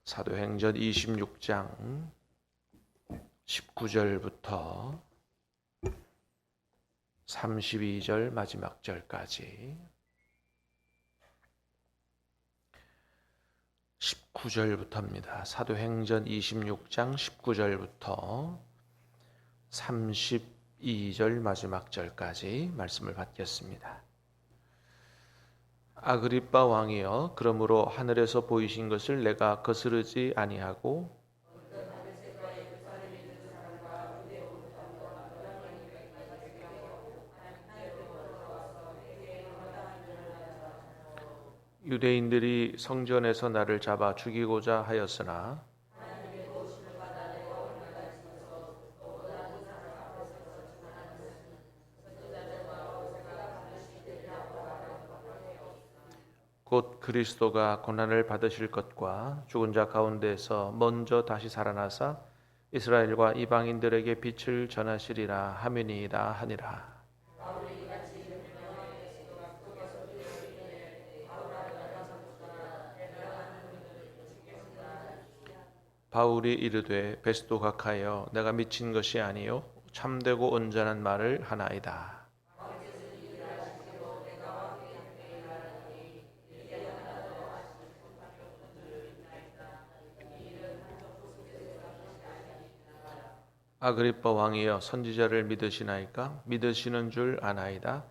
사도행전 26장 19절부터 32절 마지막 절까지 19절부터입니다. 사도행전 26장 19절부터 32절 마지막 절까지 말씀을 받겠습니다. 아그리빠 왕이여, 그러므로 하늘에서 보이신 것을 내가 거스르지 아니하고 유대인들이 성전에서 나를 잡아 죽이고자 하였으나 곧 그리스도가 고난을 받으실 것과 죽은 자 가운데서 먼저 다시 살아나사 이스라엘과 이방인들에게 빛을 전하시리라 함이니이다 하니라. 바울이 이르되 베스도 각하여 내가 미친 것이 아니요 참되고 온전한 말을 하나이다. 아그리빠 왕이여, 선지자를 믿으시나이까? 믿으시는 줄 아나이다.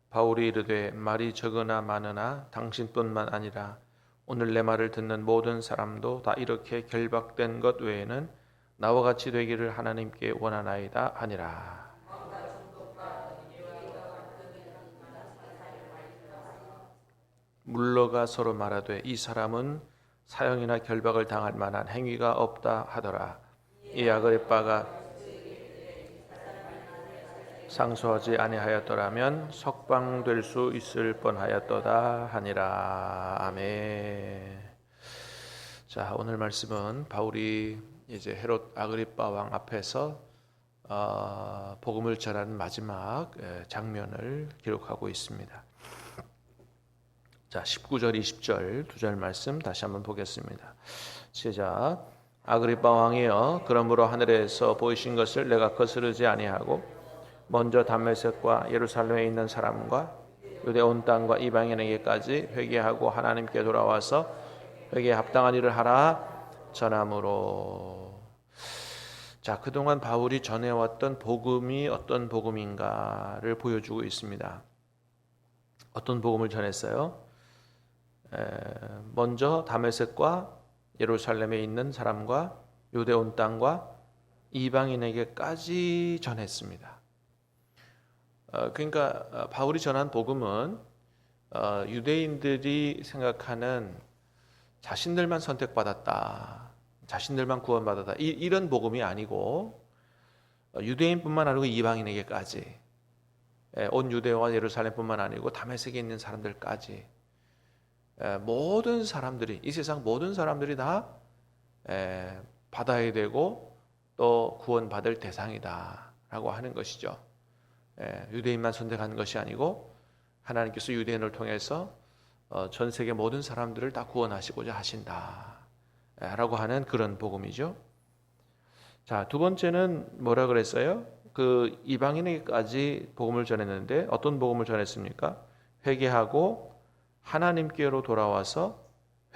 바울이 이르되 말이 적으나 많으나 당신뿐만 아니라 오늘 내 말을 듣는 모든 사람도 다 이렇게 결박된 것 외에는 나와 같이 되기를 하나님께 원하나이다 하니라. 물러가 서로 말하되 이 사람은 사형이나 결박을 당할 만한 행위가 없다 하더라. 이 아그리빠가 상소하지 아니하였더라면 석방될 수 있을 뻔하였도다 하니라. 아멘. 자, 오늘 말씀은 바울이 이제 헤롯 아그리빠 왕 앞에서 복음을 전하는 마지막 장면을 기록하고 있습니다. 자, 19절 20절 두 절 말씀 다시 한번 보겠습니다. 시작. 아그리빠 왕이여, 그러므로 하늘에서 보이신 것을 내가 거스르지 아니하고 먼저 담메섹과 예루살렘에 있는 사람과 유대 온 땅과 이방인에게까지 회개하고 하나님께 돌아와서 회개에 합당한 일을 하라 전함으로. 자, 그동안 바울이 전해왔던 복음이 어떤 복음인가를 보여주고 있습니다. 어떤 복음을 전했어요? 먼저 다메섹과 예루살렘에 있는 사람과 유대 온 땅과 이방인에게까지 전했습니다. 그러니까 바울이 전한 복음은 유대인들이 생각하는 자신들만 선택받았다, 자신들만 구원받았다, 이런 복음이 아니고 유대인뿐만 아니고 이방인에게까지, 온 유대와 예루살렘뿐만 아니고 다메섹에 있는 사람들까지, 모든 사람들이, 이 세상 모든 사람들이 다 받아야 되고 또 구원받을 대상이다 라고 하는 것이죠. 유대인만 선택한 것이 아니고 하나님께서 유대인을 통해서 전 세계 모든 사람들을 다 구원하시고자 하신다 라고 하는 그런 복음이죠. 자, 두 번째는 뭐라 그랬어요? 그 이방인에게까지 복음을 전했는데 어떤 복음을 전했습니까? 회개하고 하나님께로 돌아와서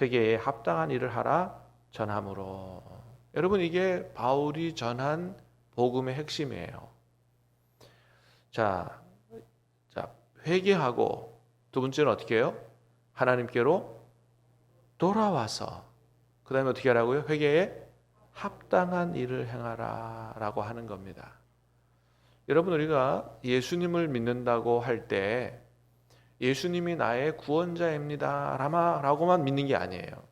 회개에 합당한 일을 하라 전함으로. 여러분, 이게 바울이 전한 복음의 핵심이에요. 자, 회개하고 두 번째는 어떻게 해요? 하나님께로 돌아와서 그 다음에 어떻게 하라고요? 회개에 합당한 일을 행하라 라고 하는 겁니다. 여러분, 우리가 예수님을 믿는다고 할 때 예수님이 나의 구원자입니다 라고만 믿는 게 아니에요.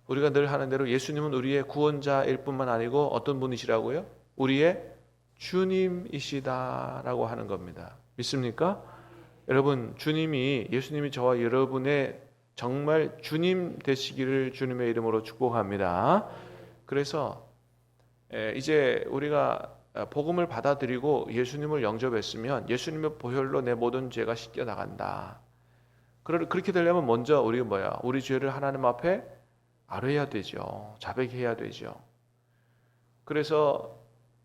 우리가 늘 하는 대로 예수님은 우리의 구원자일 뿐만 아니고 어떤 분이시라고요? 우리의 주님이시다라고 하는 겁니다. 믿습니까? 여러분, 예수님이 저와 여러분의 정말 주님 되시기를 주님의 이름으로 축복합니다. 그래서 이제 우리가 복음을 받아들이고 예수님을 영접했으면 예수님의 보혈로 내 모든 죄가 씻겨 나간다. 그렇게 되려면 먼저 우리가 우리 죄를 하나님 앞에 아뢰야 되죠. 자백해야 되죠. 그래서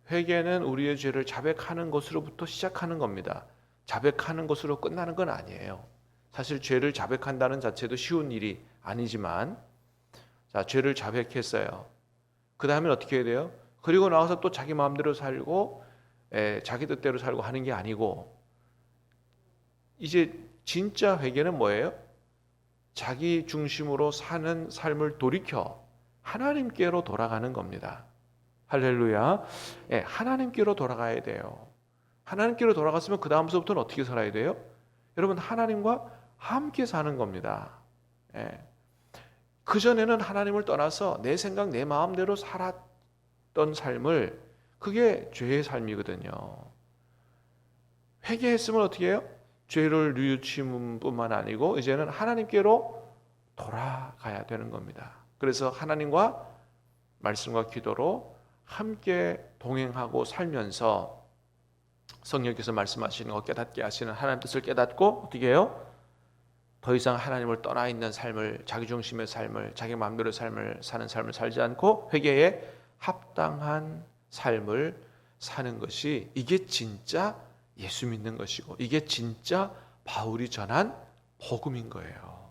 회개는 우리의 죄를 자백하는 것으로부터 시작하는 겁니다. 자백하는 것으로 끝나는 건 아니에요. 사실 죄를 자백한다는 자체도 쉬운 일이 아니지만, 자, 죄를 자백했어요. 그 다음엔 어떻게 해야 돼요? 그리고 나와서 또 자기 마음대로 살고 자기 뜻대로 살고 하는 게 아니고, 이제 진짜 회개는 뭐예요? 자기 중심으로 사는 삶을 돌이켜 하나님께로 돌아가는 겁니다. 할렐루야. 하나님께로 돌아가야 돼요. 하나님께로 돌아갔으면 그 다음서부터는 어떻게 살아야 돼요? 여러분, 하나님과 함께 사는 겁니다. 그전에는 하나님을 떠나서 내 생각, 내 마음대로 살았던 삶을, 그게 죄의 삶이거든요. 회개했으면 어떻게 해요? 죄를 뉘우치는 뿐만 아니고 이제는 하나님께로 돌아가야 되는 겁니다. 그래서 하나님과 말씀과 기도로 함께 동행하고 살면서 성령께서 말씀하시는 것 깨닫게 하시는 하나님 뜻을 깨닫고 어떻게 해요? 더 이상 하나님을 떠나 있는 삶을, 자기 중심의 삶을, 자기 마음대로 삶을 사는 삶을 살지 않고 회개에 합당한 삶을 사는 것이, 이게 진짜 예수 믿는 것이고, 이게 진짜 바울이 전한 복음인 거예요.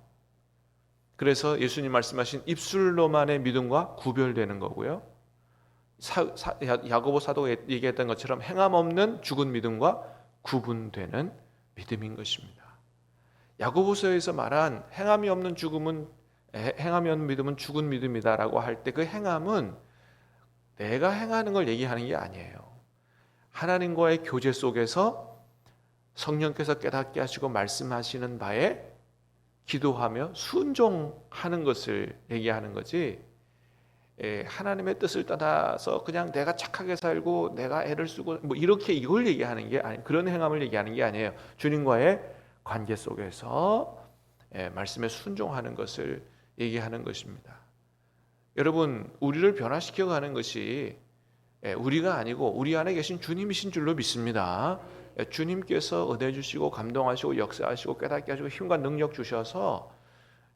그래서 예수님 말씀하신 입술로만의 믿음과 구별되는 거고요. 야고보 사도가 얘기했던 것처럼 행함 없는 죽은 믿음과 구분되는 믿음인 것입니다. 야고보서에서 말한 행함이 없는 믿음은 죽은 믿음이다라고 할 때, 그 행함은 내가 행하는 걸 얘기하는 게 아니에요. 하나님과의 교제 속에서 성령께서 깨닫게 하시고 말씀하시는 바에 기도하며 순종하는 것을 얘기하는 거지, 하나님의 뜻을 따라서 그냥 내가 착하게 살고 내가 애를 쓰고 이렇게 이걸 얘기하는 게 아니, 그런 행함을 얘기하는 게 아니에요. 주님과의 관계 속에서 말씀에 순종하는 것을 얘기하는 것입니다. 여러분, 우리를 변화시켜가는 것이 우리가 아니고 우리 안에 계신 주님이신 줄로 믿습니다. 주님께서 은혜 주시고 감동하시고 역사하시고 깨닫게 하시고 힘과 능력 주셔서,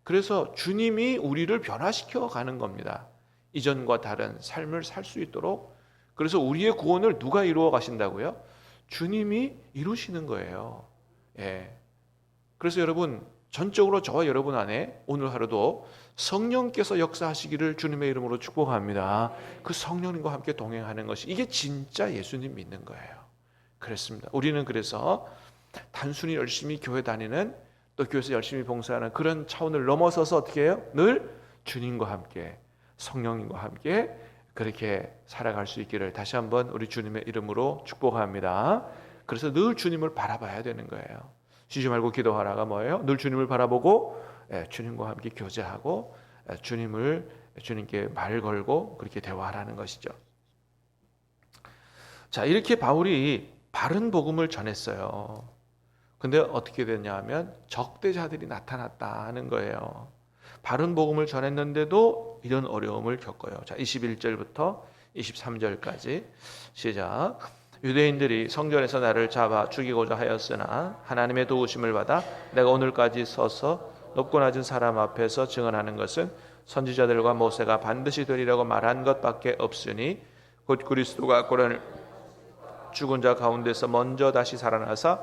그래서 주님이 우리를 변화시켜가는 겁니다. 이전과 다른 삶을 살 수 있도록. 그래서 우리의 구원을 누가 이루어 가신다고요? 주님이 이루시는 거예요. 그래서 여러분, 전적으로 저와 여러분 안에 오늘 하루도 성령께서 역사하시기를 주님의 이름으로 축복합니다. 그 성령님과 함께 동행하는 것이, 이게 진짜 예수님 믿는 거예요. 그렇습니다. 우리는 그래서 단순히 열심히 교회 다니는, 또 교회에서 열심히 봉사하는 그런 차원을 넘어서서 어떻게 해요? 늘 주님과 함께, 성령님과 함께 그렇게 살아갈 수 있기를 다시 한번 우리 주님의 이름으로 축복합니다. 그래서 늘 주님을 바라봐야 되는 거예요. 쉬지 말고 기도하라가 뭐예요? 늘 주님을 바라보고 주님과 함께 교제하고 주님께 말 걸고 그렇게 대화하라는 것이죠. 자, 이렇게 바울이 바른 복음을 전했어요. 근데 어떻게 됐냐 하면 적대자들이 나타났다 하는 거예요. 바른 복음을 전했는데도 이런 어려움을 겪어요. 자, 21절부터 23절까지 시작. 유대인들이 성전에서 나를 잡아 죽이고자 하였으나 하나님의 도우심을 받아 내가 오늘까지 서서 높고 낮은 사람 앞에서 증언하는 것은 선지자들과 모세가 반드시 되리라고 말한 것밖에 없으니 곧 그리스도가 고난을 죽은 자 가운데서 먼저 다시 살아나사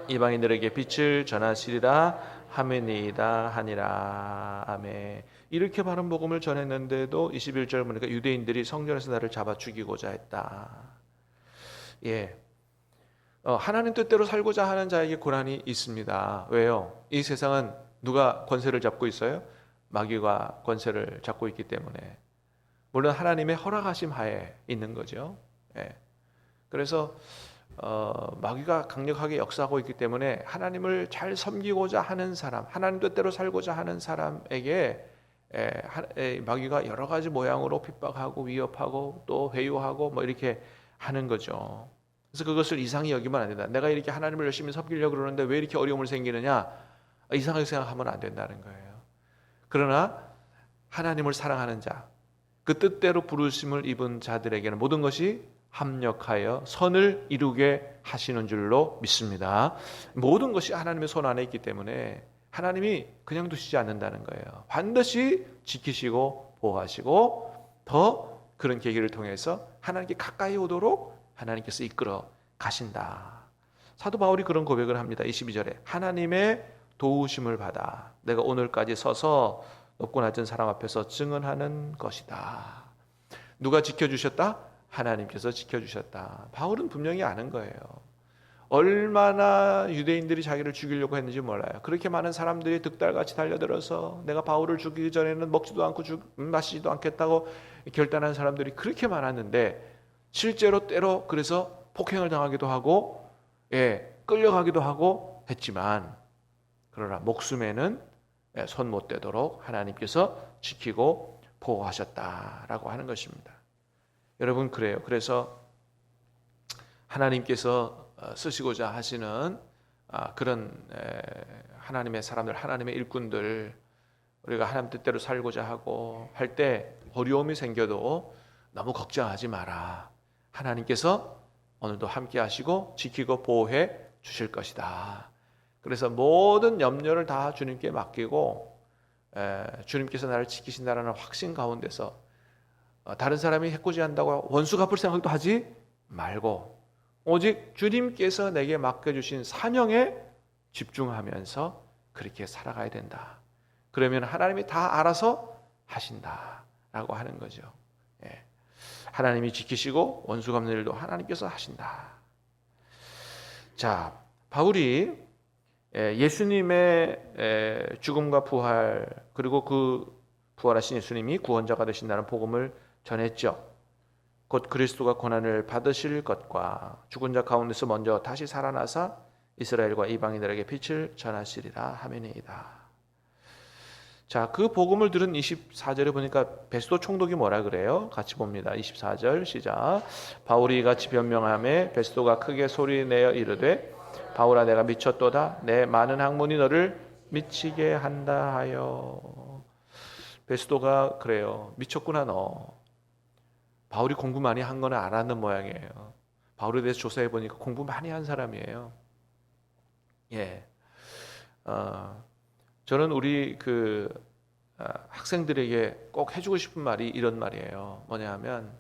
이방인들에게 빛을 전하시리라 하매니이다 하니라. 아멘. 이렇게 바른 복음을 전했는데도 21절 보니까 유대인들이 성전에서 나를 잡아 죽이고자 했다. 하나님 뜻대로 살고자 하는 자에게 고난이 있습니다. 왜요? 이 세상은 누가 권세를 잡고 있어요? 마귀가 권세를 잡고 있기 때문에. 물론 하나님의 허락하심 하에 있는 거죠. 그래서 마귀가 강력하게 역사하고 있기 때문에 하나님을 잘 섬기고자 하는 사람, 하나님 뜻대로 살고자 하는 사람에게 마귀가 여러 가지 모양으로 핍박하고 위협하고 또 회유하고 이렇게 하는 거죠. 그래서 그것을 이상히 여기면 안 된다. 내가 이렇게 하나님을 열심히 섬기려고 그러는데 왜 이렇게 어려움을 생기느냐? 이상하게 생각하면 안 된다는 거예요. 그러나 하나님을 사랑하는 자, 그 뜻대로 부르심을 입은 자들에게는 모든 것이 합력하여 선을 이루게 하시는 줄로 믿습니다. 모든 것이 하나님의 손 안에 있기 때문에 하나님이 그냥 두시지 않는다는 거예요. 반드시 지키시고 보호하시고 더 그런 계기를 통해서 하나님께 가까이 오도록 하나님께서 이끌어 가신다. 사도 바울이 그런 고백을 합니다. 22절에 하나님의 도우심을 받아 내가 오늘까지 서서 높고 낮은 사람 앞에서 증언하는 것이다. 누가 지켜주셨다? 하나님께서 지켜주셨다. 바울은 분명히 아는 거예요. 얼마나 유대인들이 자기를 죽이려고 했는지 몰라요. 그렇게 많은 사람들이 득달같이 달려들어서 내가 바울을 죽이기 전에는 먹지도 않고 마시지도 않겠다고 결단한 사람들이 그렇게 많았는데 실제로 때로 그래서 폭행을 당하기도 하고 끌려가기도 하고 했지만 그러나 목숨에는 손 못 대도록 하나님께서 지키고 보호하셨다라고 하는 것입니다. 여러분 그래요. 그래서 하나님께서 쓰시고자 하시는 그런 하나님의 사람들, 하나님의 일꾼들, 우리가 하나님 뜻대로 살고자 하고 할 때 어려움이 생겨도 너무 걱정하지 마라. 하나님께서 오늘도 함께 하시고 지키고 보호해 주실 것이다. 그래서 모든 염려를 다 주님께 맡기고 주님께서 나를 지키신다라는 확신 가운데서 다른 사람이 해코지한다고 원수 갚을 생각도 하지 말고 오직 주님께서 내게 맡겨주신 사명에 집중하면서 그렇게 살아가야 된다. 그러면 하나님이 다 알아서 하신다라고 하는 거죠. 하나님이 지키시고 원수 갚는 일도 하나님께서 하신다. 자, 바울이 예수님의 죽음과 부활 그리고 그 부활하신 예수님이 구원자가 되신다는 복음을 전했죠. 곧 그리스도가 고난을 받으실 것과 죽은 자 가운데서 먼저 다시 살아나사 이스라엘과 이방인들에게 빛을 전하시리라 하매니이다. 자, 그 복음을 들은 24절에 보니까 베스도 총독이 뭐라 그래요? 같이 봅니다. 24절 시작. 바울이 같이 변명하매 베스도가 크게 소리내어 이르되 바울아 내가 미쳤도다. 내 많은 학문이 너를 미치게 한다 하여. 베스도가 그래요. 미쳤구나 너. 바울이 공부 많이 한 거는 알았는 모양이에요. 바울에 대해서 조사해 보니까 공부 많이 한 사람이에요. 저는 우리 학생들에게 꼭 해주고 싶은 말이 이런 말이에요. 뭐냐면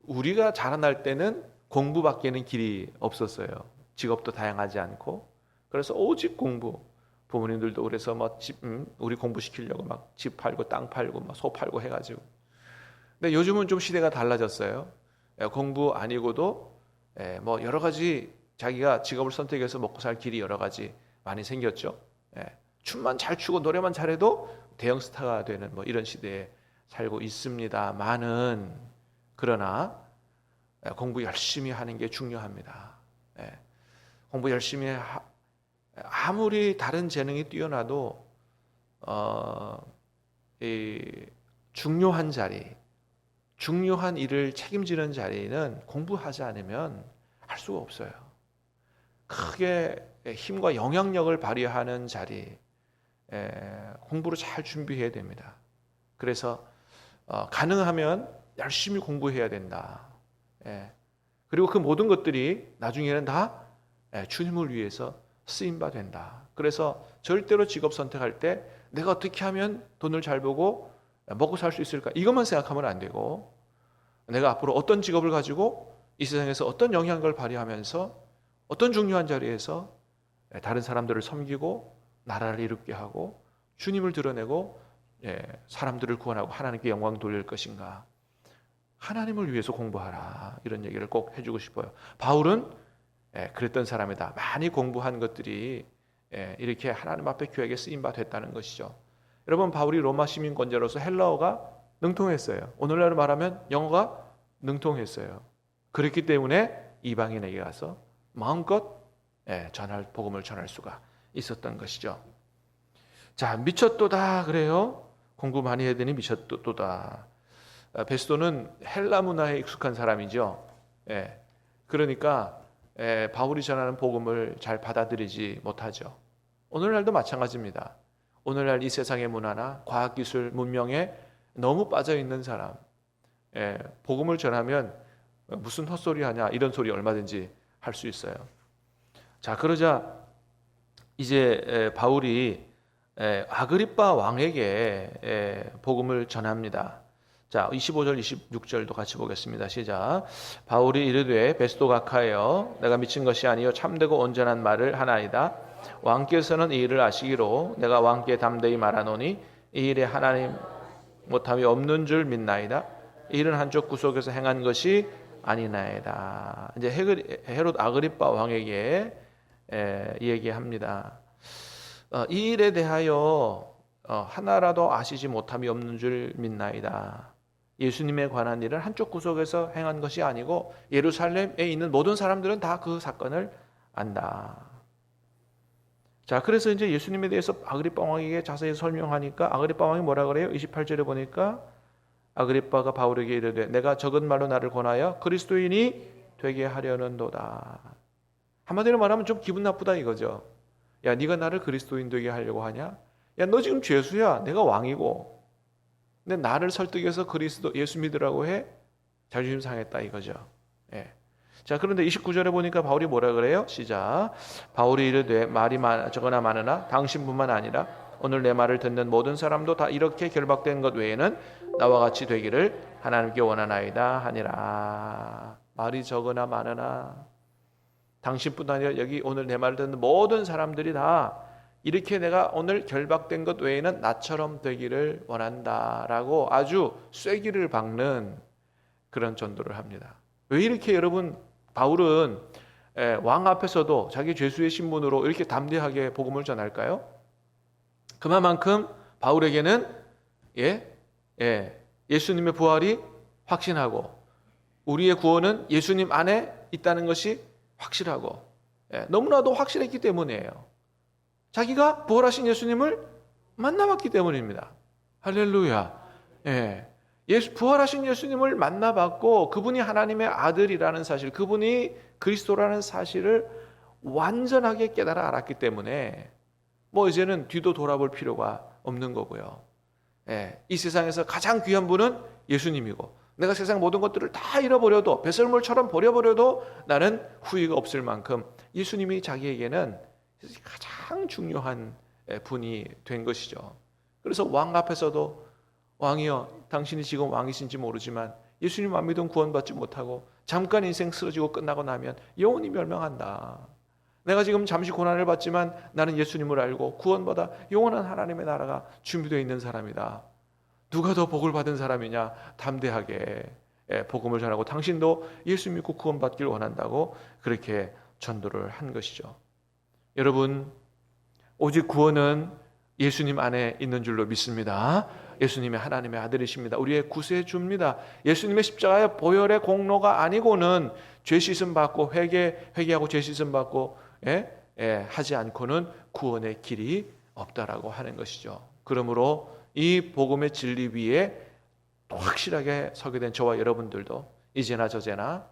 우리가 자라날 때는 공부밖에는 길이 없었어요. 직업도 다양하지 않고 그래서 오직 공부. 부모님들도 그래서 우리 공부시키려고 막 집 팔고 땅 팔고 막 소 팔고 해가지고. 근데 요즘은 좀 시대가 달라졌어요. 공부 아니고도 여러 가지 자기가 직업을 선택해서 먹고 살 길이 여러 가지 많이 생겼죠. 춤만 잘 추고 노래만 잘해도 대형 스타가 되는 이런 시대에 살고 있습니다만은 그러나 공부 열심히 하는 게 중요합니다. 공부 열심히 아무리 다른 재능이 뛰어나도 이 중요한 자리, 중요한 일을 책임지는 자리는 공부하지 않으면 할 수가 없어요. 크게 힘과 영향력을 발휘하는 자리, 공부를 잘 준비해야 됩니다. 그래서 가능하면 열심히 공부해야 된다. 그리고 그 모든 것들이 나중에는 다 주님을 위해서 쓰임바 된다. 그래서 절대로 직업 선택할 때 내가 어떻게 하면 돈을 잘 벌고 먹고 살 수 있을까? 이것만 생각하면 안 되고 내가 앞으로 어떤 직업을 가지고 이 세상에서 어떤 영향력을 발휘하면서 어떤 중요한 자리에서 다른 사람들을 섬기고 나라를 이롭게 하고 주님을 드러내고 사람들을 구원하고 하나님께 영광 돌릴 것인가? 하나님을 위해서 공부하라. 이런 얘기를 꼭 해주고 싶어요. 바울은 그랬던 사람이다. 많이 공부한 것들이 이렇게 하나님 앞에 교회에게 쓰임바 됐다는 것이죠. 여러분 바울이 로마 시민권자로서 헬라어가 능통했어요. 오늘날로 말하면 영어가 능통했어요. 그렇기 때문에 이방인에게 가서 마음껏 복음을 전할 수가 있었던 것이죠. 자, 미쳤도다 그래요. 공부 많이 해야 되니 미쳤도다. 베스도는 헬라 문화에 익숙한 사람이죠. 그러니까 바울이 전하는 복음을 잘 받아들이지 못하죠. 오늘날도 마찬가지입니다. 오늘날 이 세상의 문화나 과학기술, 문명에 너무 빠져있는 사람, 복음을 전하면 무슨 헛소리 하냐 이런 소리 얼마든지 할 수 있어요. 자, 그러자 이제 바울이 아그리빠 왕에게 복음을 전합니다. 자, 25절 26절도 같이 보겠습니다. 시작. 바울이 이르되 베스도 각하여 내가 미친 것이 아니요 참되고 온전한 말을 하나이다. 왕께서는 이 일을 아시기로 내가 왕께 담대히 말하노니 이 일에 하나님 못함이 없는 줄 믿나이다. 이 일은 한쪽 구석에서 행한 것이 아니나이다. 이제 헤롯 아그리빠 왕에게 얘기합니다. 이 일에 대하여 하나라도 아시지 못함이 없는 줄 믿나이다. 예수님에 관한 일은 한쪽 구석에서 행한 것이 아니고 예루살렘에 있는 모든 사람들은 다 그 사건을 안다. 자, 그래서 이제 예수님에 대해서 아그리빠 왕에게 자세히 설명하니까 아그리빠 왕이 뭐라 그래요? 28절에 보니까 아그리빠가 바울에게 이르되 내가 적은 말로 나를 권하여 그리스도인이 되게 하려는도다. 한마디로 말하면 좀 기분 나쁘다 이거죠. 야, 네가 나를 그리스도인 되게 하려고 하냐? 야, 너 지금 죄수야. 내가 왕이고. 근데 나를 설득해서 그리스도 예수 믿으라고 해? 자존심 상했다 이거죠. 예. 자, 그런데 29절에 보니까 바울이 뭐라 그래요? 시작. 바울이 이르되 말이 적으나 많으나 당신뿐만 아니라 오늘 내 말을 듣는 모든 사람도 다 이렇게 결박된 것 외에는 나와 같이 되기를 하나님께 원하나이다 하니라. 말이 적으나 많으나 당신뿐 아니라 여기 오늘 내 말을 듣는 모든 사람들이 다 이렇게 내가 오늘 결박된 것 외에는 나처럼 되기를 원한다라고 아주 쐐기를 박는 그런 전도를 합니다. 왜 이렇게 여러분 바울은 왕 앞에서도 자기 죄수의 신분으로 이렇게 담대하게 복음을 전할까요? 그만큼 바울에게는 예수님의 부활이 확신하고 우리의 구원은 예수님 안에 있다는 것이 확실하고 너무나도 확실했기 때문이에요. 자기가 부활하신 예수님을 만나봤기 때문입니다. 할렐루야. 부활하신 예수님을 만나봤고 그분이 하나님의 아들이라는 사실, 그분이 그리스도라는 사실을 완전하게 깨달아 알았기 때문에 뭐 이제는 뒤도 돌아볼 필요가 없는 거고요. 이 세상에서 가장 귀한 분은 예수님이고 내가 세상 모든 것들을 다 잃어버려도 배설물처럼 버려버려도 나는 후회가 없을 만큼 예수님이 자기에게는 가장 중요한 분이 된 것이죠. 그래서 왕 앞에서도 왕이여 당신이 지금 왕이신지 모르지만 예수님 안 믿으면 구원받지 못하고 잠깐 인생 쓰러지고 끝나고 나면 영원히 멸망한다. 내가 지금 잠시 고난을 받지만 나는 예수님을 알고 구원받아 영원한 하나님의 나라가 준비되어 있는 사람이다. 누가 더 복을 받은 사람이냐? 담대하게 복음을 전하고 당신도 예수 믿고 구원받기를 원한다고 그렇게 전도를 한 것이죠. 여러분, 오직 구원은 예수님 안에 있는 줄로 믿습니다. 예수님이 하나님의 아들이십니다. 우리의 구세주입니다. 예수님의 십자가의 보혈의 공로가 아니고는 죄 씻음 받고 회개하고 죄 씻음 받고 하지 않고는 구원의 길이 없다라고 하는 것이죠. 그러므로 이 복음의 진리 위에 확실하게 서게 된 저와 여러분들도 이제나 저제나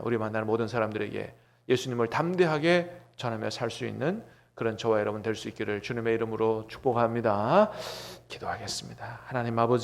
우리 만나는 모든 사람들에게 예수님을 담대하게 전하며 살 수 있는 그런 저와 여러분 될 수 있기를 주님의 이름으로 축복합니다. 기도하겠습니다. 하나님 아버지,